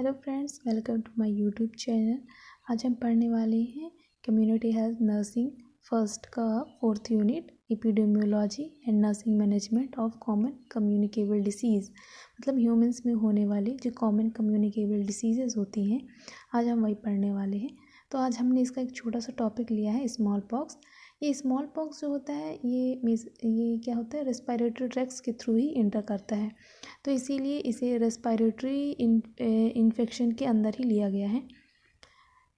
Hello friends, welcome to my YouTube channel. आज हम पढ़ने वाले हैं कम्युनिटी हेल्थ नर्सिंग फर्स्ट का 4th unit epidemiology and nursing management of common communicable disease. मतलब ह्यूमंस में होने वाले जो कॉमन कम्युनिकेबल डिसीज़ेज़ होती हैं, आज हम वही पढ़ने वाले हैं। तो आज हमने इसका एक छोटा सा टॉपिक लिया है, स्मॉल पॉक्स। ये स्मॉल पॉक्स जो होता है ये क्या होता है, रेस्पिरेटरी ट्रैक्ट्स के थ्रू ही इंटर करता है, तो इसीलिए इसे रेस्पिरेटरी इन्फेक्शन के अंदर ही लिया गया है।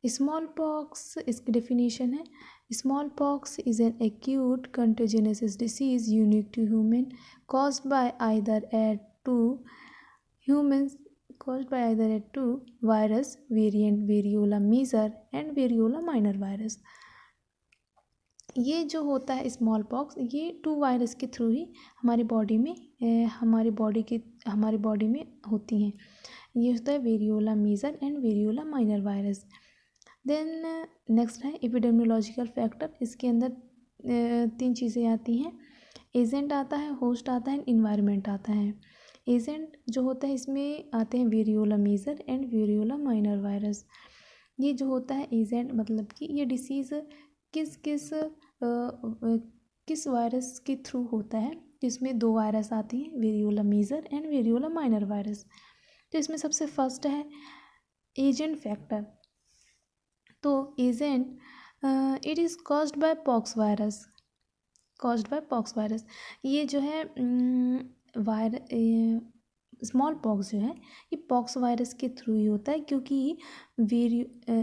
स्मॉल पॉक्स, इसकी डेफिनेशन है, smallpox is an acute contagious disease unique to human caused by either at two virus variant variola major and variola minor virus। ये जो होता है स्मॉल पॉक्स, ये 2 वायरस के थ्रू ही हमारी बॉडी में होती हैं। ये होता है variola major and variola minor virus. Then next है एपिडेमियोलॉजिकल फैक्टर। इसके अंदर 3 चीज़ें आती हैं, एजेंट आता है, होस्ट आता है, इन्वायरमेंट आता है। एजेंट जो होता है इसमें आते हैं variola major and variola minor virus. ये जो होता है एजेंट, मतलब कि ये डिसीज़ किस वायरस के थ्रू होता है, जिसमें 2 वायरस आती हैं, variola major and variola minor virus. तो इसमें सबसे फर्स्ट है एजेंट फैक्टर। तो agent it is caused by pox virus. ये जो है स्मॉल पॉक्स जो है ये पॉक्स वायरस के थ्रू ही होता है, क्योंकि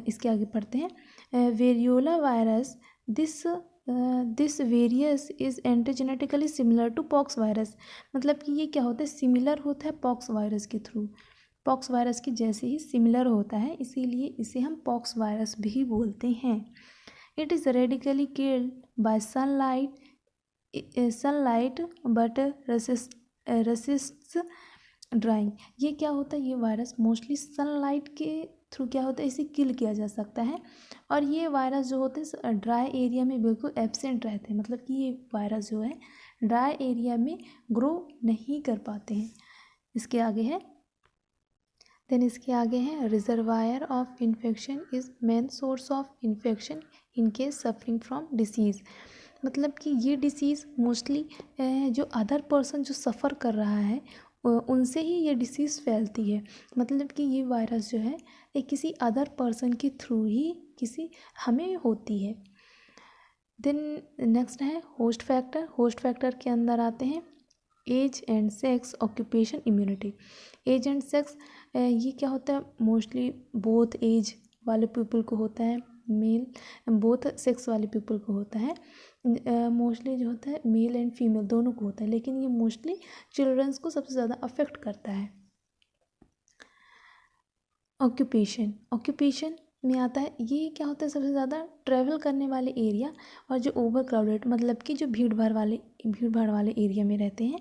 इसके आगे पढ़ते हैं, variola virus this various is antigenetically similar to pox virus. मतलब कि ये क्या होता है, सिमिलर होता है पॉक्स वायरस के थ्रू, पॉक्स वायरस की जैसे ही सिमिलर होता है, इसीलिए इसे हम पॉक्स वायरस भी बोलते हैं। It is radically killed by sunlight but resists drying. ये क्या होता है, ये वायरस मोस्टली सनलाइट के थ्रू क्या होता है, इसे किल किया जा सकता है। और ये वायरस जो होते हैं ड्राई एरिया में बिल्कुल एब्सेंट रहते हैं, मतलब कि ये वायरस जो है ड्राई एरिया में ग्रो नहीं कर पाते हैं। इसके आगे है reservoir of infection is main source of infection in case suffering from disease. मतलब कि ये डिसीज़ मोस्टली जो अदर पर्सन जो सफ़र कर रहा है उनसे ही ये डिसीज़ फैलती है। मतलब कि ये वायरस जो है ये किसी अदर पर्सन के थ्रू ही हमें होती है। देन नेक्स्ट है होस्ट फैक्टर के अंदर आते हैं age and sex, occupation, immunity. Age and sex ये क्या होता है, मोस्टली बोथ एज वाले पीपल को होता है, बोथ सेक्स वाले पीपल को होता है। मोस्टली जो होता है मेल एंड फीमेल दोनों को होता है, लेकिन ये मोस्टली चिल्ड्रंस को सबसे ज़्यादा अफेक्ट करता है। ऑक्यूपेशन में आता है, ये क्या होता है, सबसे ज़्यादा ट्रैवल करने वाले एरिया और जो ओवर क्राउडेड, मतलब कि जो भीड़ भाड़ वाले एरिया में रहते हैं,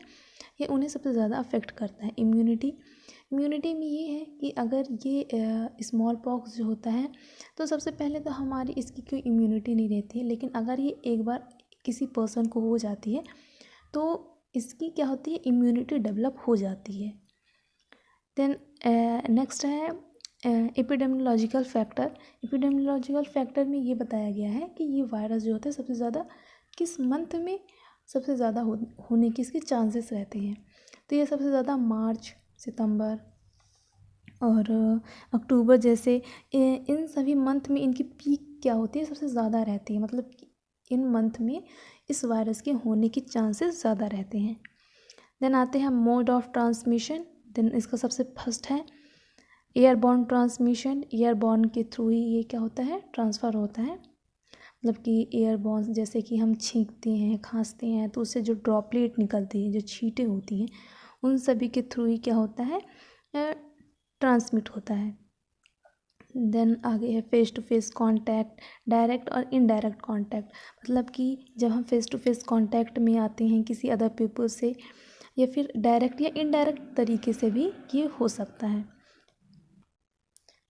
ये उन्हें सबसे ज़्यादा अफेक्ट करता है। इम्यूनिटी में ये है कि अगर ये स्मॉल पॉक्स जो होता है, तो सबसे पहले तो हमारी इसकी कोई इम्यूनिटी नहीं रहती है, लेकिन अगर ये एक बार किसी पर्सन को हो जाती है तो इसकी क्या होती है, इम्यूनिटी डेवलप हो जाती है। देन नेक्स्ट है एपिडेमियोलॉजिकल फैक्टर में ये बताया गया है कि ये वायरस जो होता है सबसे ज़्यादा किस मंथ में सबसे ज़्यादा होने की इसके चांसेस रहते हैं। तो ये सबसे ज़्यादा मार्च, सितंबर और अक्टूबर जैसे इन सभी मंथ में इनकी पीक क्या होती है, सबसे ज़्यादा रहती है। मतलब इन मंथ में इस वायरस के होने की चांसेस ज़्यादा रहते हैं। देन आते हैं मोड ऑफ ट्रांसमिशन। देन इसका सबसे फर्स्ट है एयरबॉर्न ट्रांसमिशन। एयरबॉर्न के थ्रू ही ये क्या होता है, ट्रांसफ़र होता है। मतलब कि एयरबॉर्न जैसे कि हम छींकते हैं, खांसते हैं, तो उससे जो ड्रॉपलेट निकलती है, जो छींटें होती हैं, उन सभी के थ्रू ही क्या होता है, ट्रांसमिट होता है। देन आगे है face to face contact, direct और इनडायरेक्ट कांटेक्ट। मतलब कि जब हम फेस टू फेस कांटेक्ट में आते हैं किसी अदर पीपल से, या फिर डायरेक्ट या इनडायरेक्ट तरीके से भी ये हो सकता है।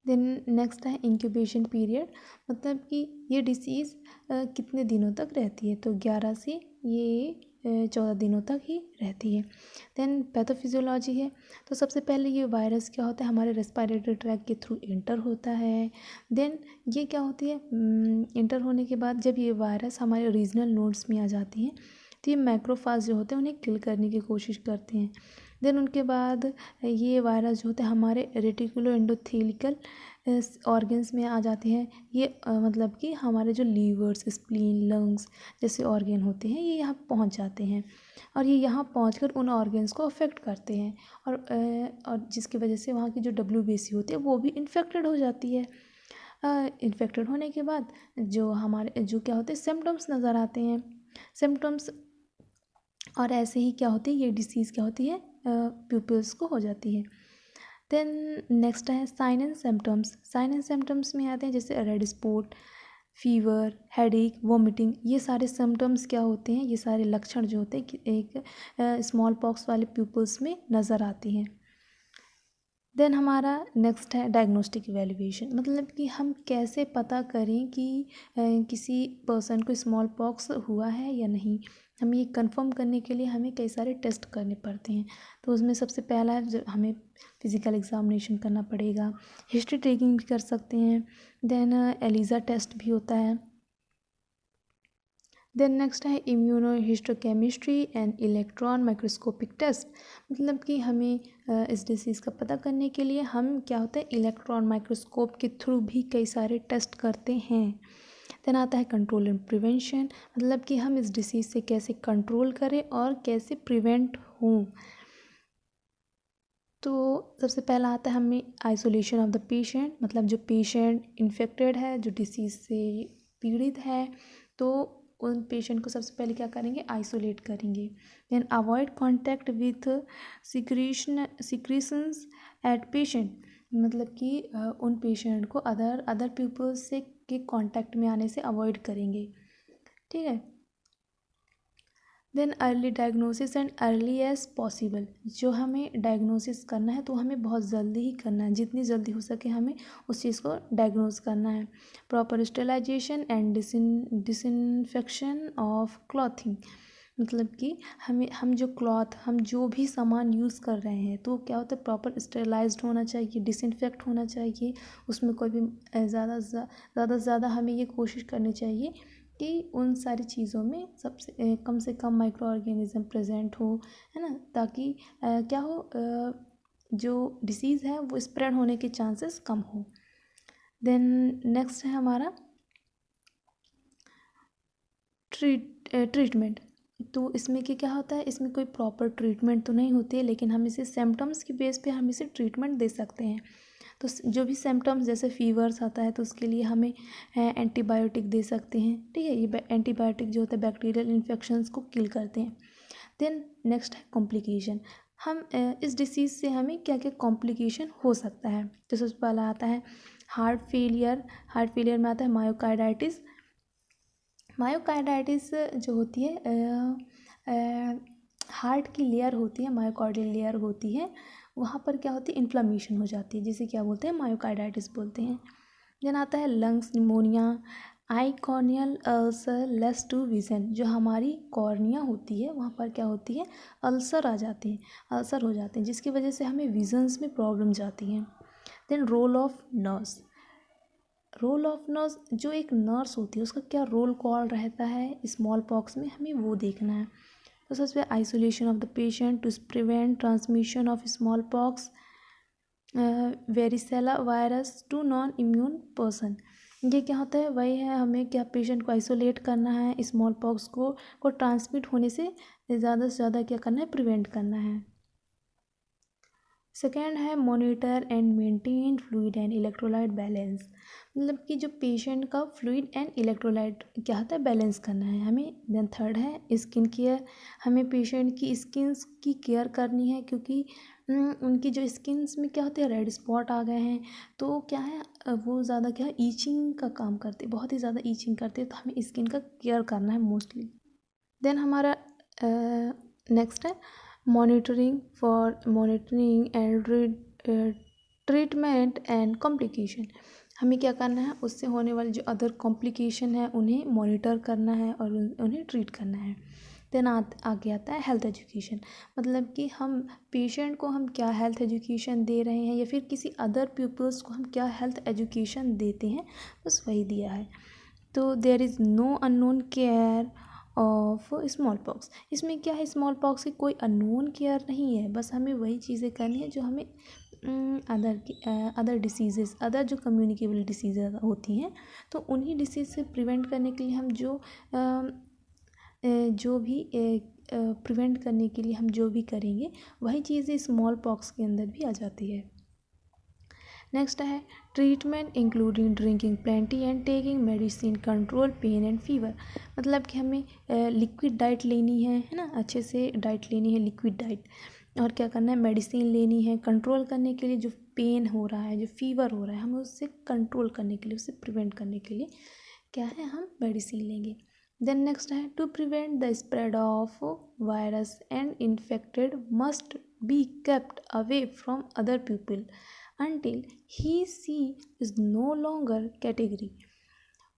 देन नेक्स्ट है इंक्यूबेशन पीरियड। मतलब कि ये डिसीज़ कितने दिनों तक रहती है, तो 11 से ये 14 दिनों तक ही रहती है। देन पैथोफिजियोलॉजी है, तो सबसे पहले ये वायरस क्या होता है, हमारे रेस्पिरेटरी ट्रैक के थ्रू इंटर होता है। देन ये क्या होती है, इंटर होने के बाद जब ये वायरस हमारे रीजनल नोड्स में आ जाती हैं तो ये मैक्रोफाज जो होते हैं उन्हें किल करने की कोशिश करते हैं। देन उनके बाद ये वायरस जो होते हैं हमारे रेटिकुलो एंडोथेलिकल ऑर्गन्स में आ जाते हैं। ये मतलब कि हमारे जो लीवर्स, स्प्लीन, लंग्स जैसे ऑर्गन होते हैं ये यहाँ पहुँच जाते हैं और ये यहाँ पहुँचकर उन ऑर्गन्स को अफेक्ट करते हैं और जिसकी वजह से वहाँ की जो WBC होती है वो भी इन्फेक्टेड हो जाती है। इन्फेक्टेड होने के बाद जो हमारे जो क्या होते हैं सिम्टम्स नज़र आते हैं, सिम्टम्स, और ऐसे ही क्या होती है ये डिसीज़ क्या होती है प्यूपल्स को हो जाती है। देन नेक्स्ट है sign and symptoms. Sign and symptoms में आते हैं जैसे red spot, fever, headache, vomiting. ये सारे सिम्टम्स क्या होते हैं, ये सारे लक्षण जो होते हैं कि एक स्मॉल पॉक्स वाले प्यूपल्स में नज़र आती हैं। देन हमारा नेक्स्ट है डायग्नोस्टिक इवैल्यूएशन, मतलब कि हम कैसे पता करें कि किसी पर्सन को स्मॉल पॉक्स हुआ है या नहीं। हमें ये कंफर्म करने के लिए हमें कई सारे टेस्ट करने पड़ते हैं। तो उसमें सबसे पहला जो हमें फिज़िकल एग्जामिनेशन करना पड़ेगा, हिस्ट्री टेकिंग भी कर सकते हैं। देन एलिज़ा टेस्ट भी होता है। देन नेक्स्ट है immunohistochemistry and electron microscopic test, मतलब कि हमें इस डिसीज़ का पता करने के लिए हम क्या होता है इलेक्ट्रॉन माइक्रोस्कोप के थ्रू भी कई सारे टेस्ट करते हैं। देन आता है कंट्रोल एंड प्रिवेंशन, मतलब कि हम इस डिसीज़ से कैसे कंट्रोल करें और कैसे प्रिवेंट हों। तो सबसे पहला आता है हमें आइसोलेशन ऑफ द पेशेंट, मतलब जो पेशेंट इन्फेक्टेड है, जो डिसीज़ से पीड़ित है, तो उन पेशेंट को सबसे पहले क्या करेंगे, आइसोलेट करेंगे। Then avoid contact with secretions at patient, मतलब कि उन पेशेंट को अदर पीपल्स से के कांटेक्ट में आने से अवॉइड करेंगे, ठीक है। Then early diagnosis and early as possible, जो हमें डायग्नोसिस करना है तो हमें बहुत जल्दी ही करना है, जितनी जल्दी हो सके हमें उस चीज़ को डायग्नोज करना है। Proper sterilisation and disinfection of clothing, मतलब कि हम जो भी सामान यूज़ कर रहे हैं तो क्या होता है प्रॉपर स्टेलाइज्ड होना चाहिए, डिसइंफेक्ट होना चाहिए, उसमें कोई भी ज़्यादा से ज़्यादा हमें ये कोशिश करनी चाहिए कि उन सारी चीज़ों में से कम माइक्रो ऑर्गेनिज्म प्रेजेंट हो, है ना, ताकि क्या हो जो डिसीज़ है वो स्प्रेड होने के चांसेस कम हो। देन नेक्स्ट है हमारा ट्रीटमेंट। तो इसमें क्या होता है, इसमें कोई प्रॉपर ट्रीटमेंट तो नहीं होती है, लेकिन हम इसे सिम्टम्स की बेस पे हम इसे ट्रीटमेंट दे सकते हैं। तो जो भी सिम्टम्स जैसे फीवर्स आता है तो उसके लिए हमें एंटीबायोटिक दे सकते हैं, ठीक है। ये एंटीबायोटिक जो होता है बैक्टीरियल इन्फेक्शंस को किल करते हैं। देन नेक्स्ट है कॉम्प्लिकेशन, हम इस डिसीज़ से हमें क्या क्या कॉम्प्लिकेशन हो सकता है। तो सबसे पहला आता है हार्ट फेलियर में आता है मायोकार्डाइटिस। मायोकार्डाइटिस जो होती है हार्ट की लेयर होती है, मायोकार्डियल लेयर होती है, वहाँ पर क्या होती है इन्फ्लामेशन हो जाती है, जिसे क्या बोलते हैं मायोकार्डाइटिस बोलते हैं। देन आता है lungs pneumonia, eye corneal ulcer less to vision, जो हमारी कॉर्निया होती है वहाँ पर क्या होती है अल्सर आ जाते हैं, अल्सर हो जाते हैं, जिसकी वजह से हमें विजन्स में प्रॉब्लम जाती हैं। देन रोल ऑफ नर्स जो एक नर्स होती है उसका क्या रोल कॉल रहता है स्मॉल पॉक्स में, हमें वो देखना है। तो सबसे isolation of the patient to prevent transmission of smallpox varicella virus to non immune person, ये क्या होता है, वही है हमें क्या पेशेंट को आइसोलेट करना है, स्मॉल पॉक्स को ट्रांसमिट होने से ज़्यादा क्या करना है, प्रिवेंट करना है। सेकेंड है monitor and maintain fluid and electrolyte balance, मतलब कि जो पेशेंट का फ्लूइड एंड इलेक्ट्रोलाइट क्या होता है बैलेंस करना है हमें। देन थर्ड है स्किन केयर, हमें पेशेंट की स्किन की केयर करनी है, क्योंकि उनकी जो स्किन्स में क्या होते हैं रेड स्पॉट आ गए हैं, तो क्या है वो ज़्यादा क्या है ईचिंग का काम करते, बहुत ही ज़्यादा ईचिंग करते हैं, तो हमें स्किन का केयर करना है मोस्टली। देन हमारा नेक्स्ट है monitoring and treatment and complication, हमें क्या करना है उससे होने वाले जो अदर कॉम्प्लिकेशन है उन्हें मॉनिटर करना है और उन्हें ट्रीट करना है। देन आगे आता है हेल्थ एजुकेशन, मतलब कि हम पेशेंट को हम क्या हेल्थ एजुकेशन दे रहे हैं या फिर किसी अदर पीपल्स को हम क्या हेल्थ एजुकेशन देते हैं, बस वही दिया है। तो there is no unknown care of smallpox, इसमें क्या है, स्मॉल पॉक्स की कोई अननोन केयर नहीं है, बस हमें वही चीज़ें करनी है जो हमें अदर डिसीज़ेस, अदर जो कम्युनिकेबल डिसीज़ होती हैं, तो उन्हीं डिसीज़ से प्रिवेंट करने के लिए हम जो भी प्रिवेंट करने के लिए हम जो भी करेंगे वही चीज़ें स्मॉल पॉक्स के अंदर भी आ जाती है। नेक्स्ट है treatment including drinking plenty and taking medicine control pain and fever, मतलब कि हमें लिक्विड डाइट लेनी है ना, अच्छे से डाइट लेनी है, लिक्विड डाइट, और क्या करना है, मेडिसिन लेनी है कंट्रोल करने के लिए, जो पेन हो रहा है, जो फीवर हो रहा है, हमें उससे कंट्रोल करने के लिए, उससे प्रिवेंट करने के लिए क्या है, हम मेडिसिन लेंगे। देन नेक्स्ट है to prevent the spread of virus and infected must be kept away from other people until he she is no longer category,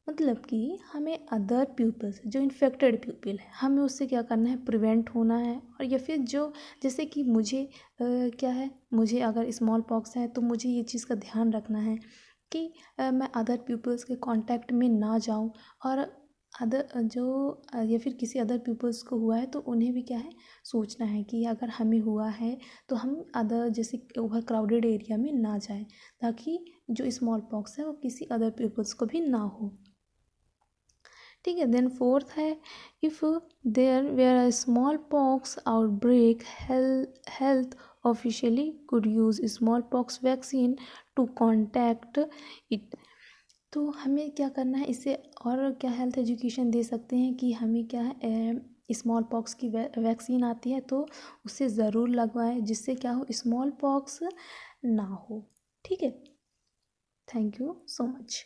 मतलब कि हमें अदर पीपल्स, जो इन्फेक्टेड पीपल है, हमें उससे क्या करना है, प्रिवेंट होना है, और या फिर जो जैसे कि मुझे क्या है, मुझे अगर स्मॉल पॉक्स है तो मुझे ये चीज़ का ध्यान रखना है कि मैं अदर पीपल्स के कांटेक्ट में ना जाऊं, और अदर जो या फिर किसी अदर पीपल्स को हुआ है तो उन्हें भी क्या है, सोचना है कि अगर हमें हुआ है तो हम अदर जैसे ओवर क्राउडेड एरिया में ना जाएं, ताकि जो स्मॉल पॉक्स है वो किसी अदर पीपल्स को भी ना हो। ठीक है। देन फोर्थ है if there were a smallpox outbreak health officially could use smallpox vaccine to contact it, तो हमें क्या करना है, इससे और क्या हेल्थ एजुकेशन दे सकते हैं कि हमें क्या है, स्मॉल पॉक्स की वैक्सीन आती है तो उसे ज़रूर लगवाएं, जिससे क्या हो, स्मॉल पॉक्स ना हो। ठीक है, थैंक यू सो मच।